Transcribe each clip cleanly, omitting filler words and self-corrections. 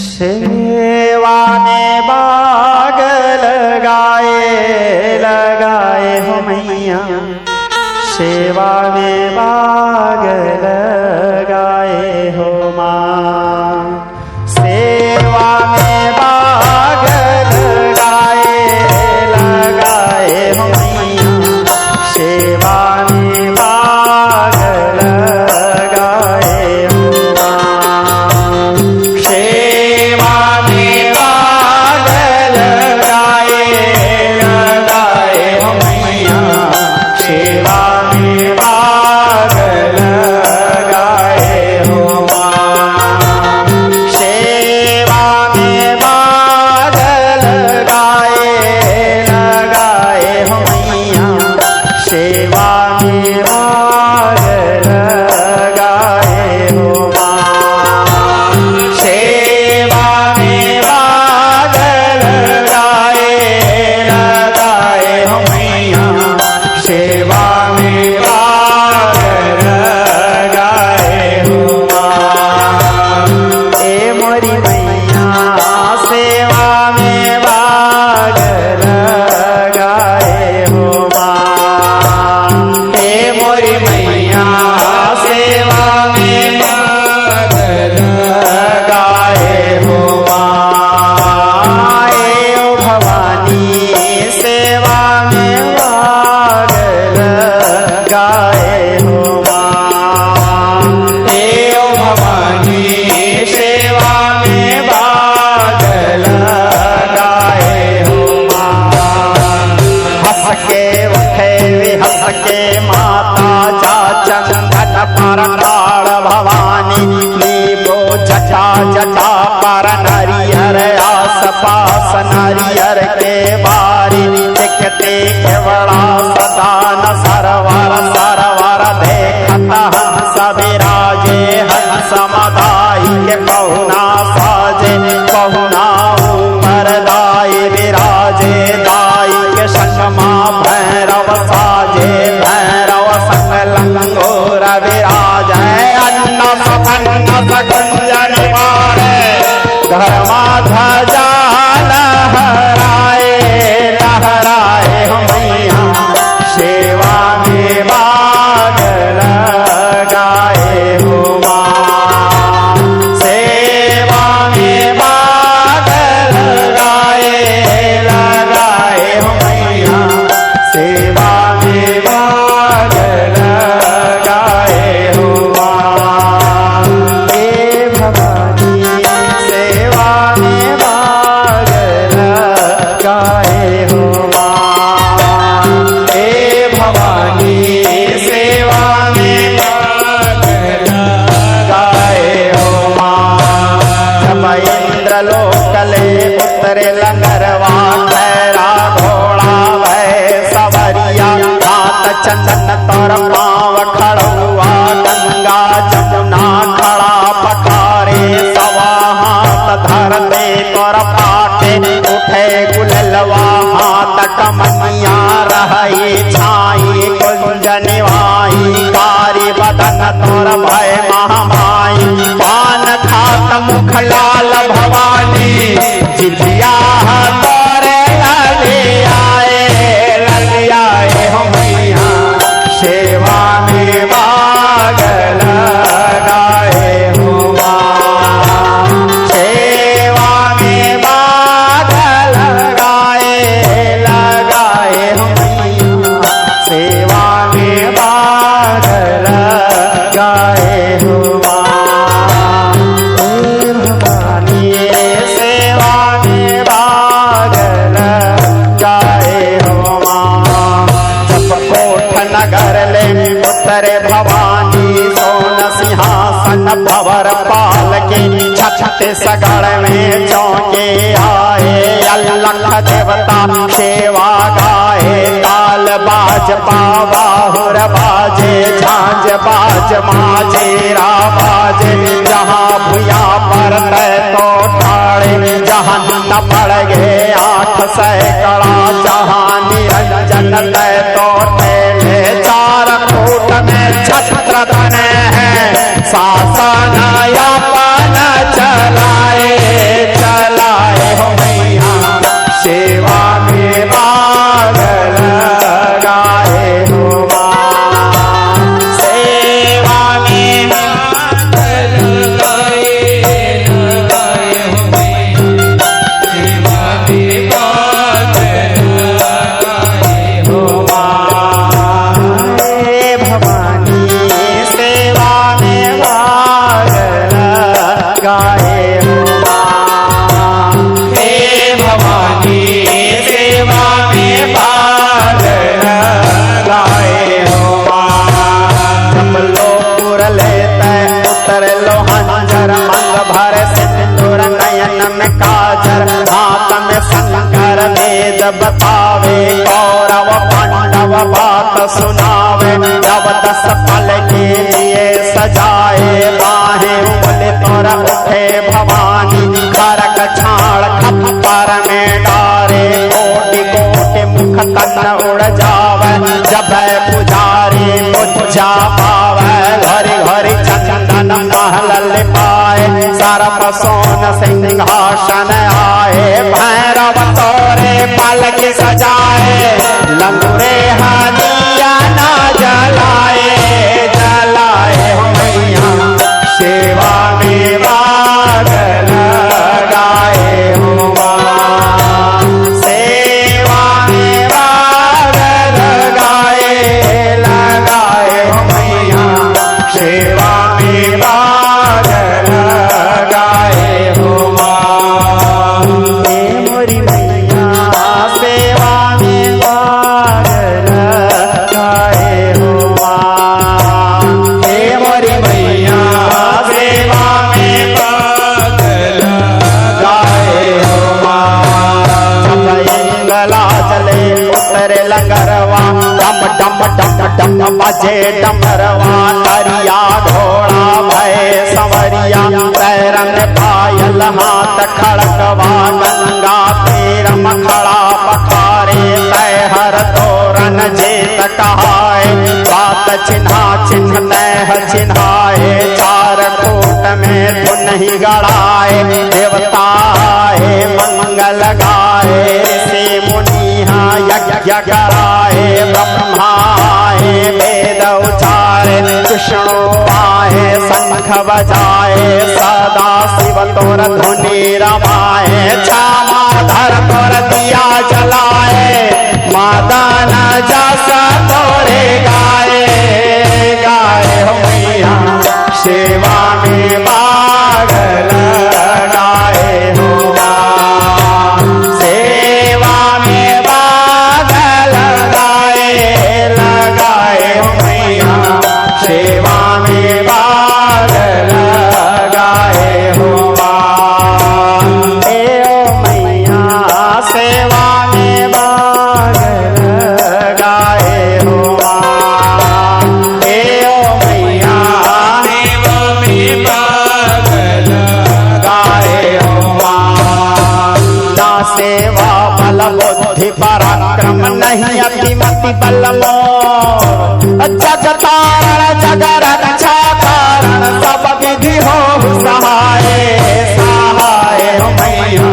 सेवा में बाग लगाए हो मैया, सेवा में बाग लगाए हो माँ। सेवा में बाग लगाए हो मैया, सेवा में बाग लगाए हो माँ। सेवा में बाग लगाए हो मैया, सेवा में बाग लगाए हो माँ। सेवा में बाग लगाए हो मैया, सेवा में बाग लगाए हो माँ। सेवा में बाग लगाए हो मैया, सेवा में बाग लगाए हो माँ। ए मोरी मैया सेवा में बाग लगाए हो माँ। ए मोरी मैया सेवा में बाग लगाए हो माँ। ए ओ भवानी सेवा में बाग लगाए हो माँ। ए ओ भवानी सेवा में बाग लगाए हो माँ। हंस के उठे वे हंस के माता जा चंदन पर काल भवानी, नीबो जटा जटा पर नरियर आस पास नरियर के बारी, देखते केवड़ा सदान सरवर सरवर देखता हंस विराजे हंस मदाई के पहुना साजे पहुना ऊपर दाई विराजे दाई के संगमा भैरव साजे भैरव संग लंगोर विराजे अन्न सकुंजन मारे धर्मा ध्वजा लहराए हो मैया, सेवा में बाग लगाए हो माँ। सेवा में बाग लगाए हो मैया, सेवा में बाग लगाए हो माँ। ए भवानी सेवा में बाग लगाए हो माँ। ए भवानी सेवा में बाग लगाए हो माँ। जब इंद्र लोकले उतरे लंगरवा खैरा घोड़ा भय सवरिया, हाथ चंदन तोर पाँव खड़ुआ गंगा जमुना खड़ा पखारे, सवा हाथ धरते तोर पाटे उठे गुललवा हाथ कमनिया रही छाई कुंज निवाई, कारी बदन तोर भय महामाई, पान खात मुख लाल भवानी, जिभिया तोरे ललियाए हो मैया, सेवा में बाग लगाए हो माँ। सेवा में बाग लगाए हो मैया, सेवा में बाग लगाए हो माँ। ए भवानी सेवा में बाग लगाए हो माँ। जब कोठ नगर ले उतरे भवानी, सोन सिंहासन भवर पाल के, छठ सगड़ में चौके आए, अलख देवता सेवा गाए, ताल बाज बाहुर बाजे झांझ बाज माझेरा बाजे, जहाँ भुया पर तय तो ठाड़े, जहाँ न पड़ गए 8 सैकड़ा, जहाँ निरंजन तय तो टेले, 4 फूट में छत्र धन है, शासन यापन चलाए में काजर, हाथ में शंकर वेद बतावे, कौरव पांडव बात सुनावे। जब 10 पल के लिए सजाए, बाहें बोले तोरा उठे भवानी, खरक छाड़ खप्पर में डारे, कोटि कोटि मुख तन उड़ जावे। जब पुजारी पूजा पावे, घरी घरी चंदन महल पाए, सरप सोन सिंहासन आए। भैरव तोरे पलक सजाए, लंगूरे हादिया ना जलाए, जलाए हो मैया सेवा में बाग लगाए हो माँ, सेवा में बाग लगाए, लगाए हो मैया सेवा में बाग लगाए हो माँ। हे मोरी मैया सेवा में बाग लगाए हो माँ, हे मोरी मैया सेवा में बाग लगाए हो माँ। जब इंगला चले उतरे लंगरवा, डम डम डम डम बजे डमरवा, दरिया घोड़ा भय संवरिया, पैरन पायल हाथ खड़कवा, गंगा तीर मखड़ा पखारे, तैहर तोरन जेत कहाए, बात चिन्हा चिन्ह तैह चिन्हाए, चार कूट में तू नहीं गड़ाए, देवता है मंगल गाए, ऋषि मुनि यज्ञ कराए, ब्रह्मा है वेद उचारे, विष्णु आए शंख बजाए, सदा शिव तोर धुनि रमाए, क्षमा धर तोर दिया जलाए, मदन जसा तोरे गाए, गाए हो मैया सेवा में बाग लगाए हो माँ, सेवा में बाग लगाए, लगाए हो मैया सेवा में बाग लगाए हो माँ। हे ओ मैया सेवा में बाग लगाए हो माँ, हे ओ मैया सेवा में बाग लगाए हो माँ। ना सेवा बल बुद्धि पराक्रम नहीं अतिमति बल मोर, जगतारण जग रक्षा कारण सब विधि हो सहाय, सहाय हो मैया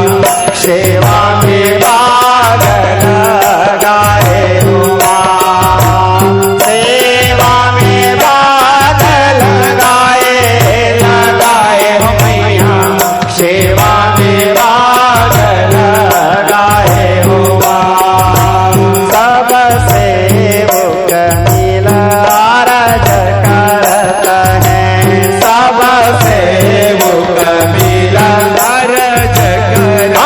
सेवा में बाग लगाए हो माँ, सेवा में बाग लगाए, लगाए हो मैया सेवा में बाग लगाए हो माँ। सब सेवक मिला रज करत है, सब सेवक मिला रज करत,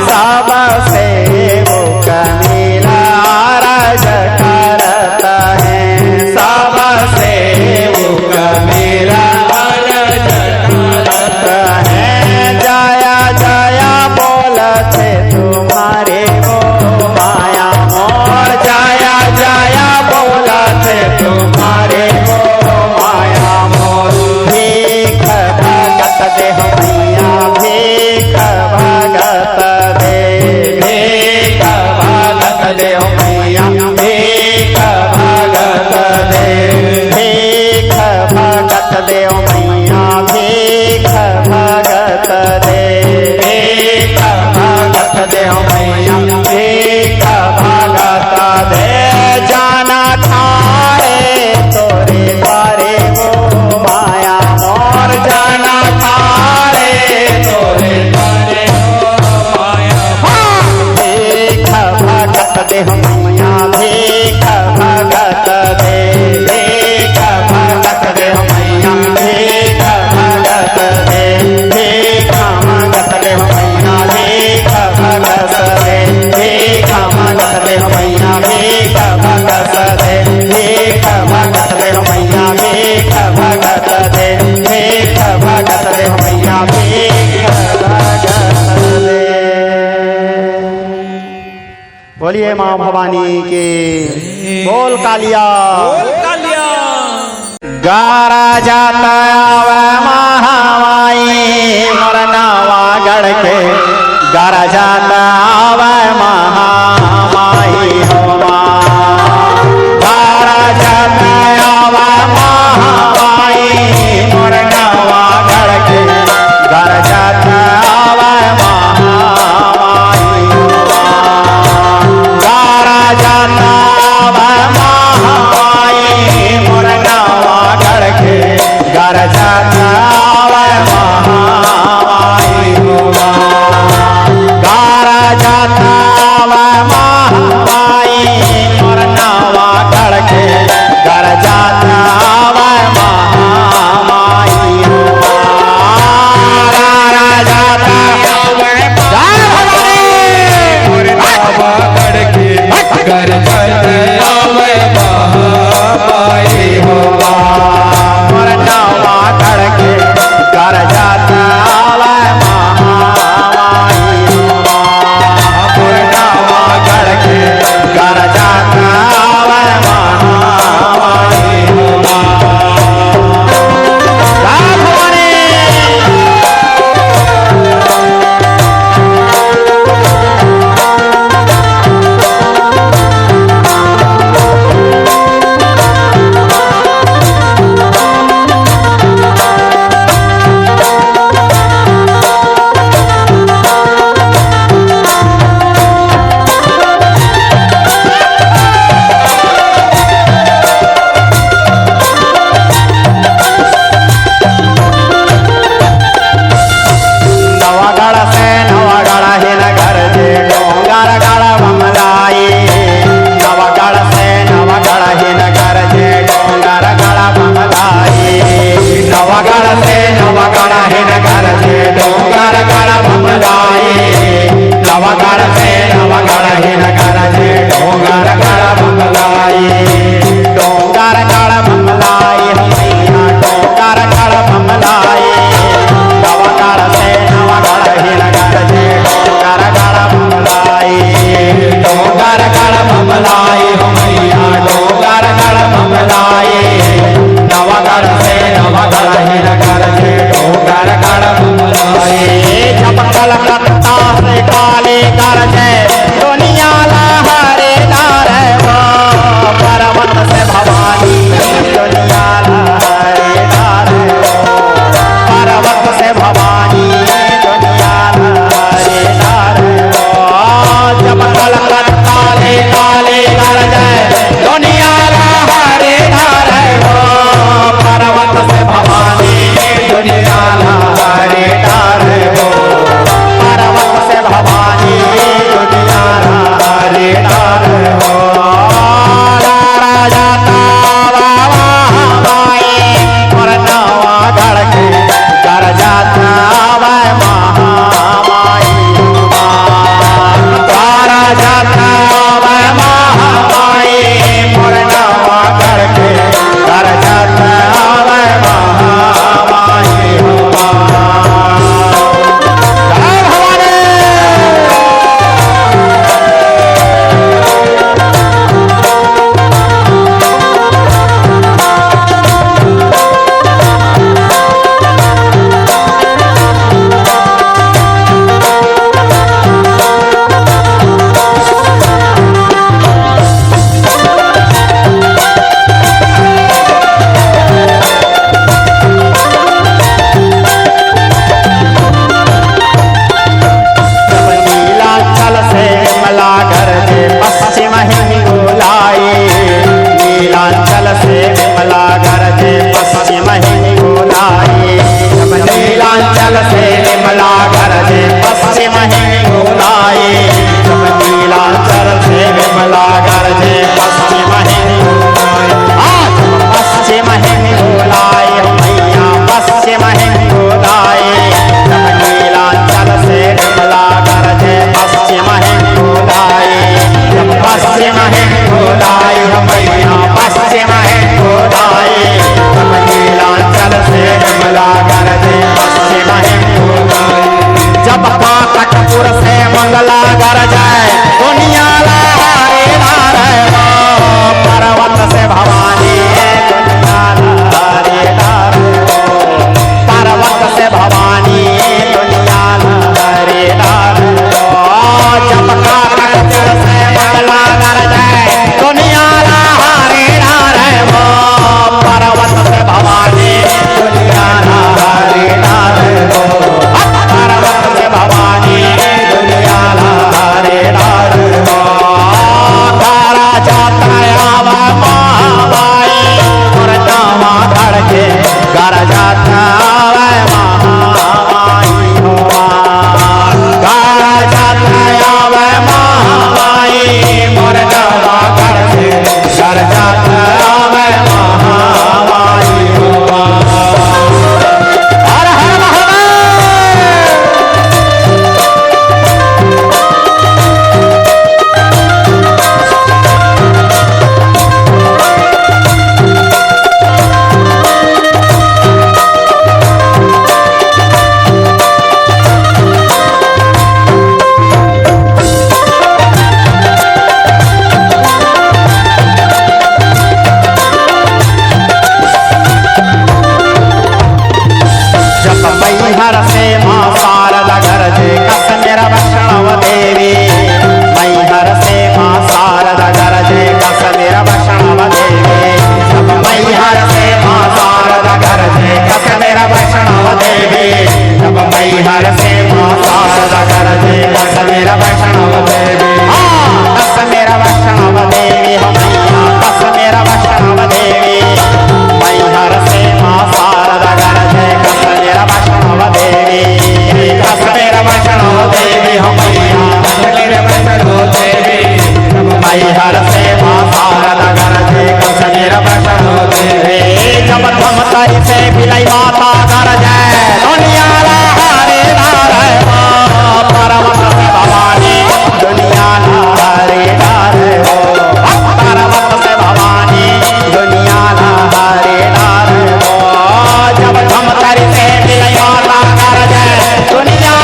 सब सेवक मिला रज करत है, सब सेवक मिला रज करत है। जया जया बोलते तुम्हारे वो माया मोर, जया जया बोलते तुम्हारे वो माया मोर, भीख भगत देह बोलिए माँ भवानी के बोल कालिया बोल कालिया। गारा जाता आवे महामाई मोर नवा गढ़ के गारा जाता आवे महामाई हो माँ गारा जाता आवे महामाई मोर नवा गढ़ के गारा जाता आवे महामाई हो माँ गारा जाता आवे महामाई मोर नवा गढ़ के गारा जाता आवे महामाई हो माँ गारा मैहर से मां शारदा गरजे दस मेरा वैष्णव देवी दस मेरा वैष्णव देवी हो मैया दस मेरा वैष्णव देवी मैहर से मां शारदा गरजे दस मेरा वैष्णव देवी दस मेरा वैष्णव देवी हो मैया दस मेरा वैष्णव देवी मैहर से मां शारदा गरजे दस मेरा वैष्णव देवी जब हम तरी से बिलाई माता गरजे दुनिया हरे नारे पर्वत से भवानी दुनिया हरे नारे हो पर्वत से भवानी दुनिया हरे नारे हो जब हम तरी से बिलाई माता गरजे दुनिया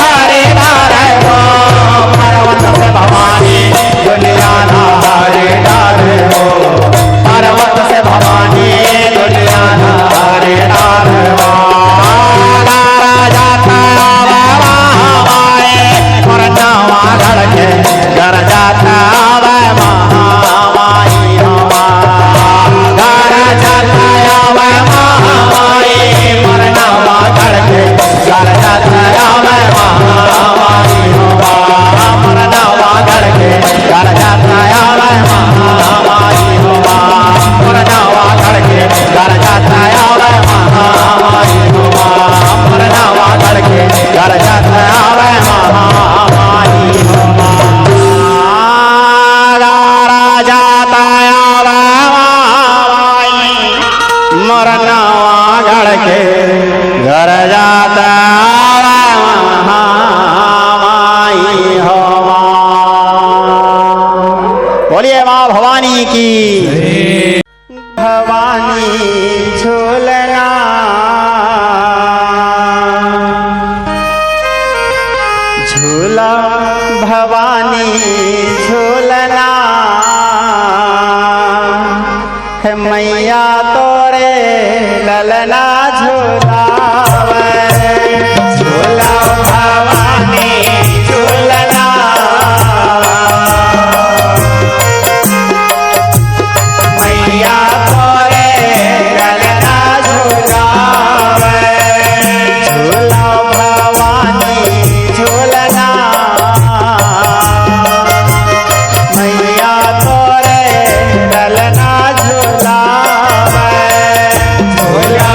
हरे नारे हो पर्वत से भवानी दुनिया हरे नारे हो पर्वत से भवानी दुनिया हरे नारे हो घर जाता वह महामाई हवा घर जाता वह महामाई मरनावा घर के घर जाता वह महामाई हवा मरनावा घर के घर जाता वह महामाई हवा मरनावा घर के घर जाता वह महामाई हवा मरनावा घर के घर जाता वह महामाई हवा मरनावा गढ़ के घर जाता महामाई हवा। बोलिए माँ भवानी की भवानी झूलना झूला भवानी झूलना है मैया तोरे ललना झूलावे झूला भवानी झूलना मैया तोरे ललना झूलावे झूला भवानी झूलना मैया तोरे ललना झूलावे झूला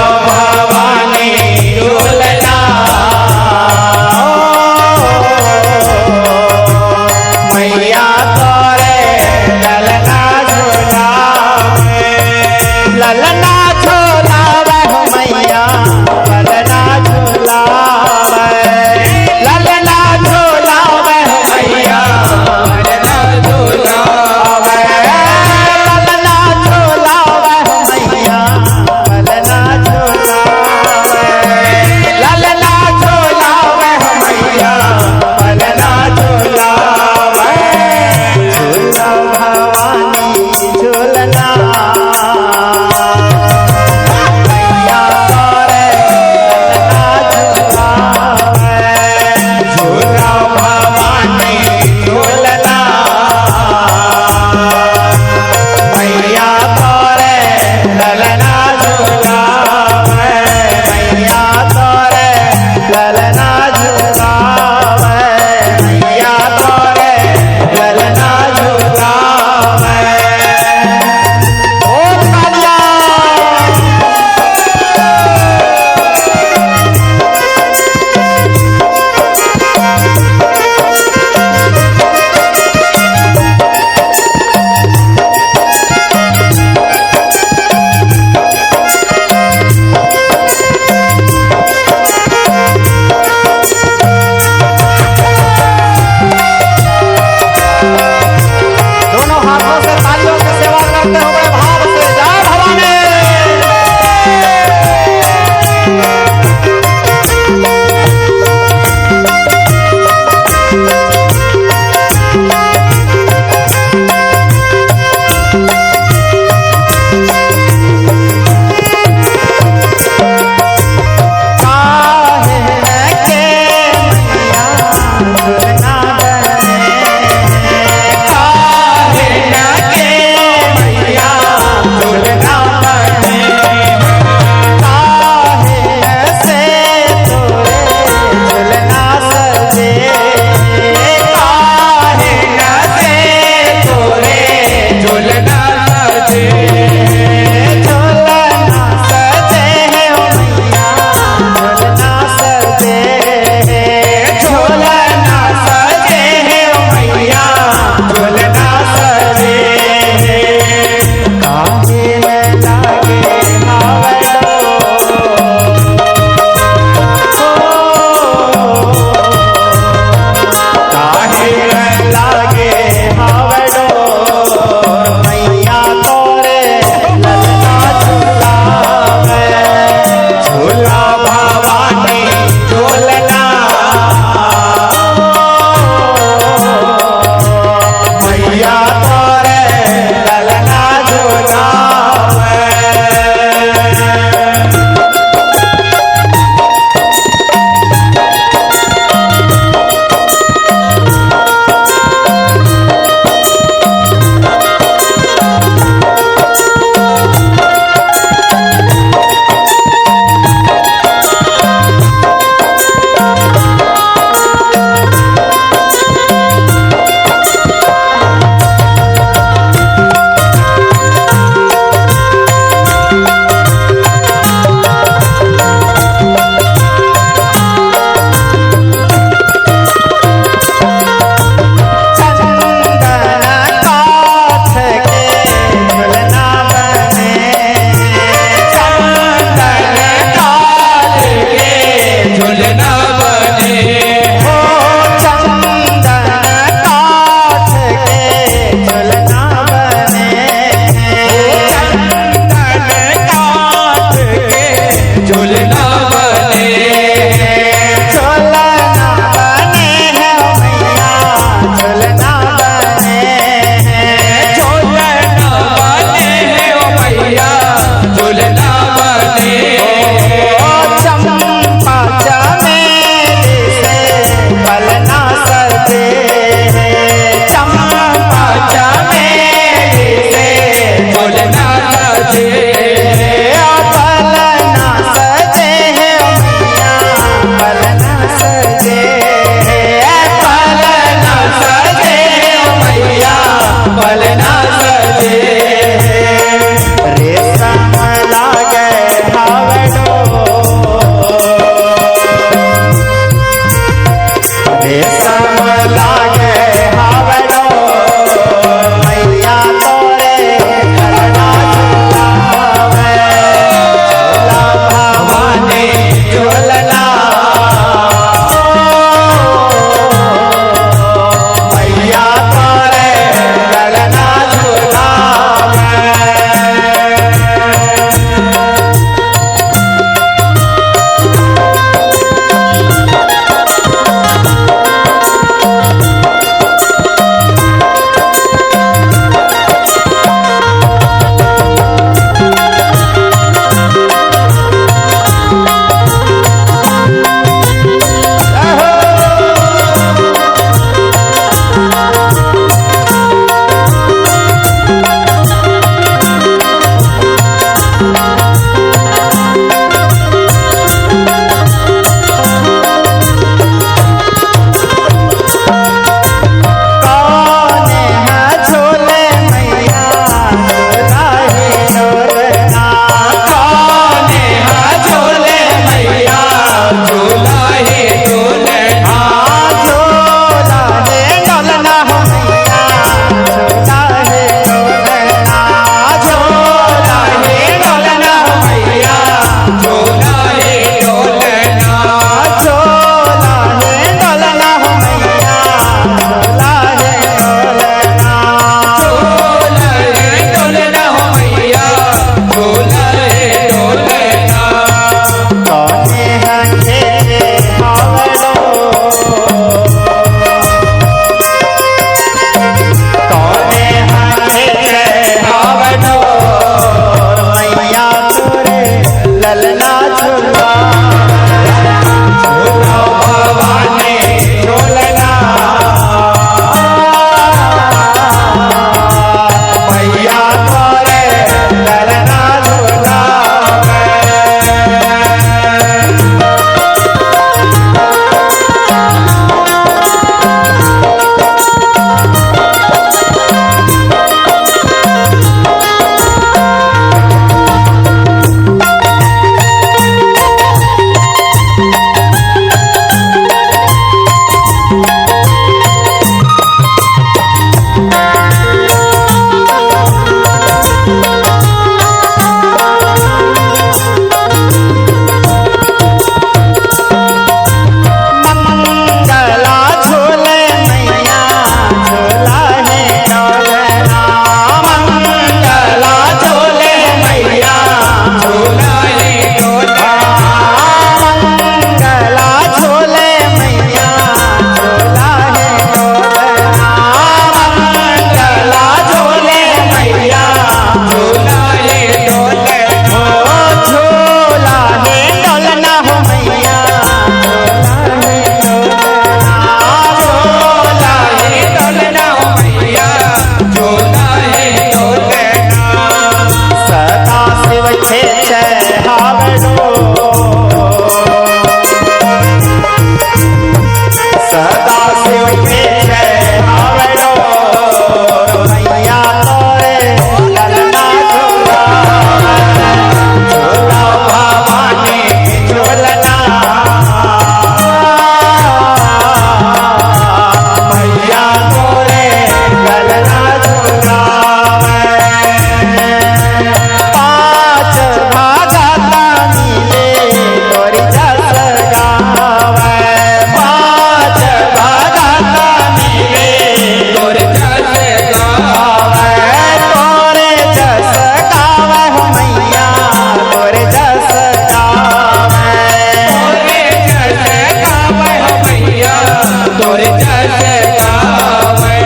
मोर जस गावे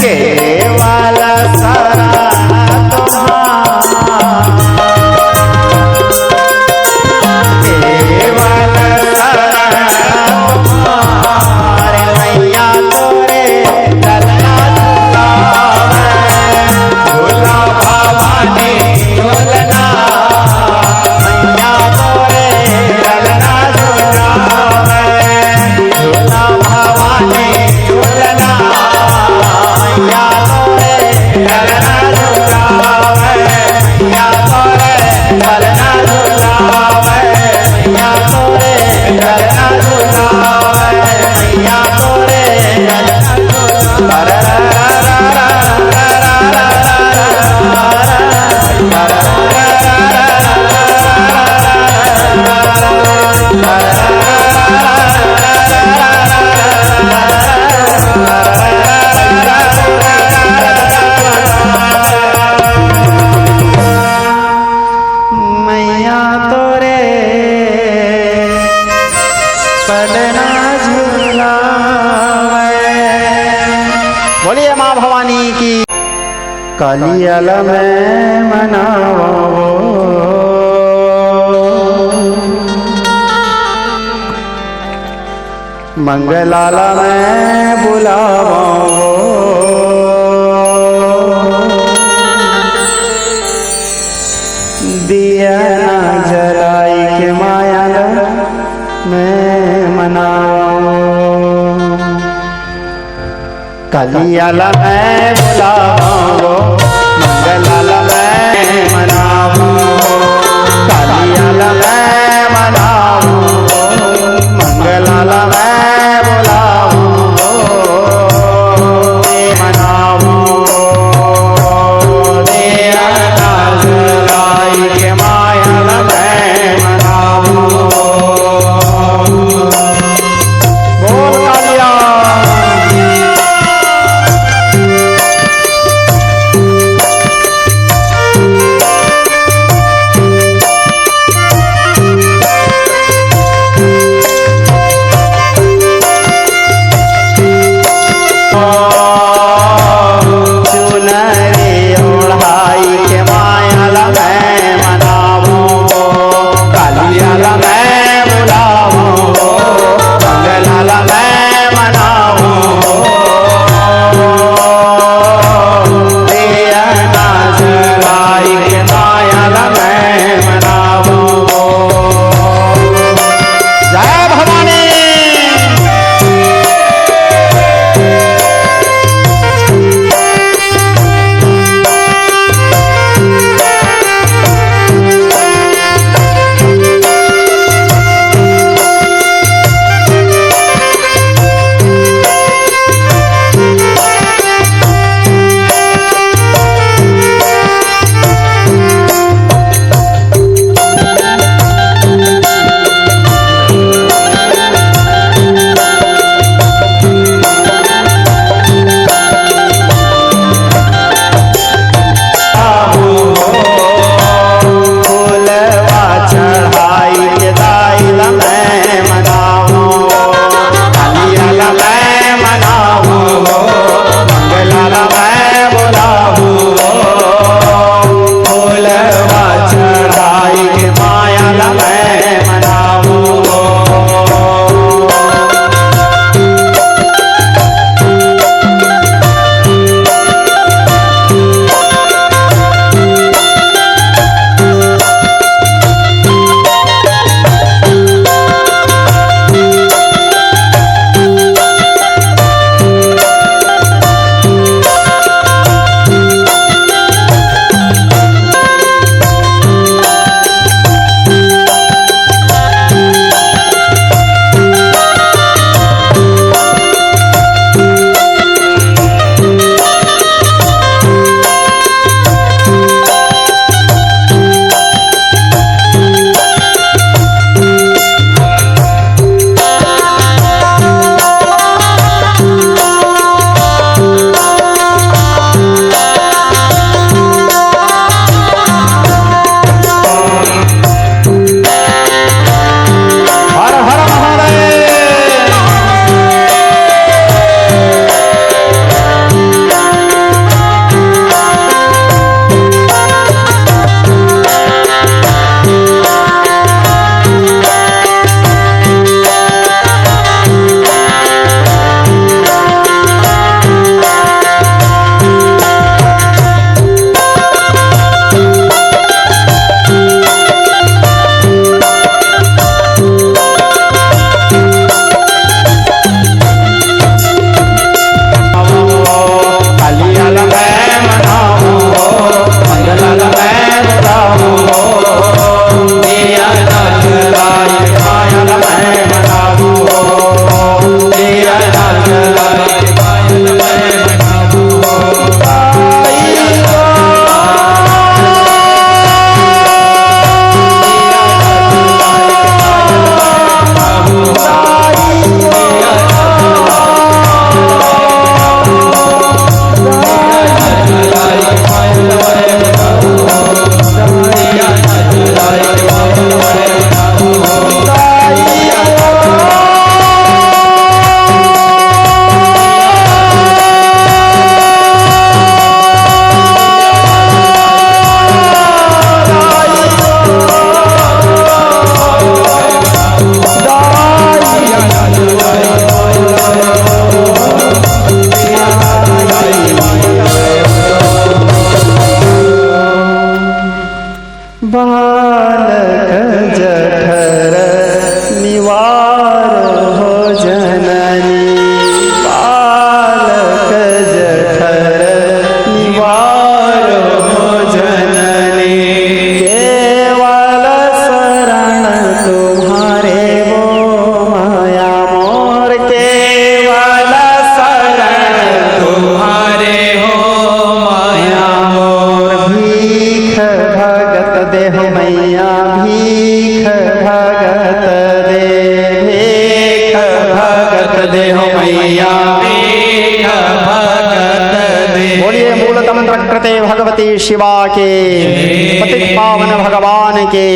केवल शरण तुम्हारा केवल शरण तुम्हारे मैया तोरे ललना झुलावे झूला भवानी झूलना मैया तोरे ललना झुलावे झूला भवानी झूलना मैया तोरे ललना झुलावे मैया तोरे ललना झुलावे मैया तोरे ललना झुलावे मैया तोरे ललना मैया तोरे पलना झुलावे। बोलिए माँ भवानी की। कलियल में मनावो मंगलाला में बुलावो दिया जलाई के माया में मनाओ कलियल में बुलाओ मंगलाल में मनाओ कलियल में मनाओ मंगलाल में बुलाओ मनाओ के माया में मनाओ बोल कालिया। हो मैया मीठ भगत दे। बोलिए मूलतम प्रकृते भगवती शिवा के पतित पावन भगवान के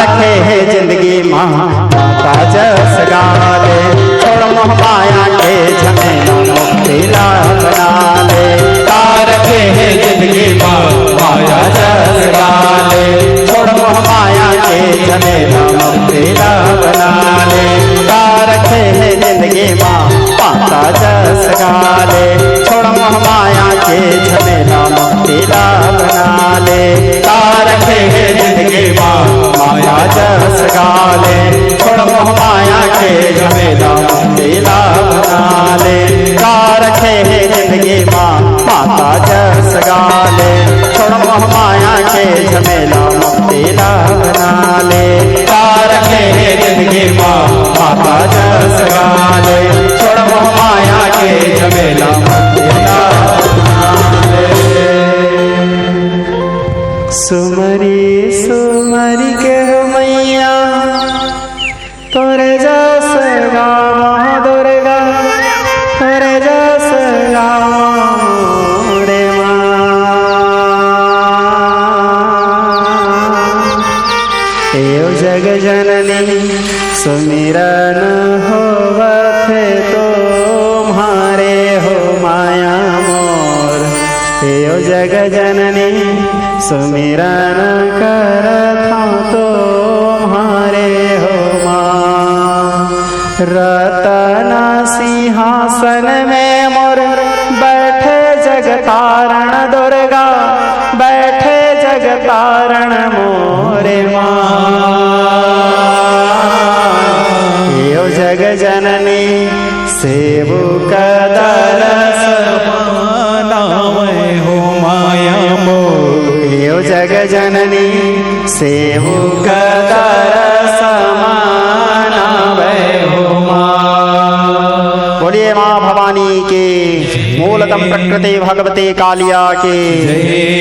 रखे है जिंदगी माँ माता जस गाले छोड़ मोह माया के झमेला मुक्ति लाभ बना ले रखे है जिंदगी माया जस गाले छोड़ मोह माया के झमेला मुक्ति लाभ बना ले रखे है जिंदगी माँ माता जस गाले छोड़ मोह माया के झमेला मुक्ति लाभ बना ले रखे है जिंदगी माँ माया जस गाले छोड़ मोह माया के झमेला मुक्ति लाभ बना ले रखे है जिंदगी माँ माता जस गाले छोड़ मोह माया के झमेला मुक्ति लाभ बना ले रखे है जिंदगी माँ माता जस गाले छोड़ मोह माया के झमेला मुक्ति लाभ बना ले। सुमरी सुमरी के हो मैया तोरे जस गावा दुर्गा तोरे जस गावा रे एव जग जननी सुमिरन होवत तुम्हारे हो माया मोर एव जग जननी सुमिरन करत तुम्हारे हो माँ रतन सिंहासन में मोर बैठे जगतारण दुर्गा बैठे जगतारण मोरे माँ यो जग जननी सेवक दरस नावे हो माया मोर यो जग जननी सेवक दरस मानवे हो माँ। बोलिए माँ भवानी के मूलतम प्रकृते भगवते कालिया के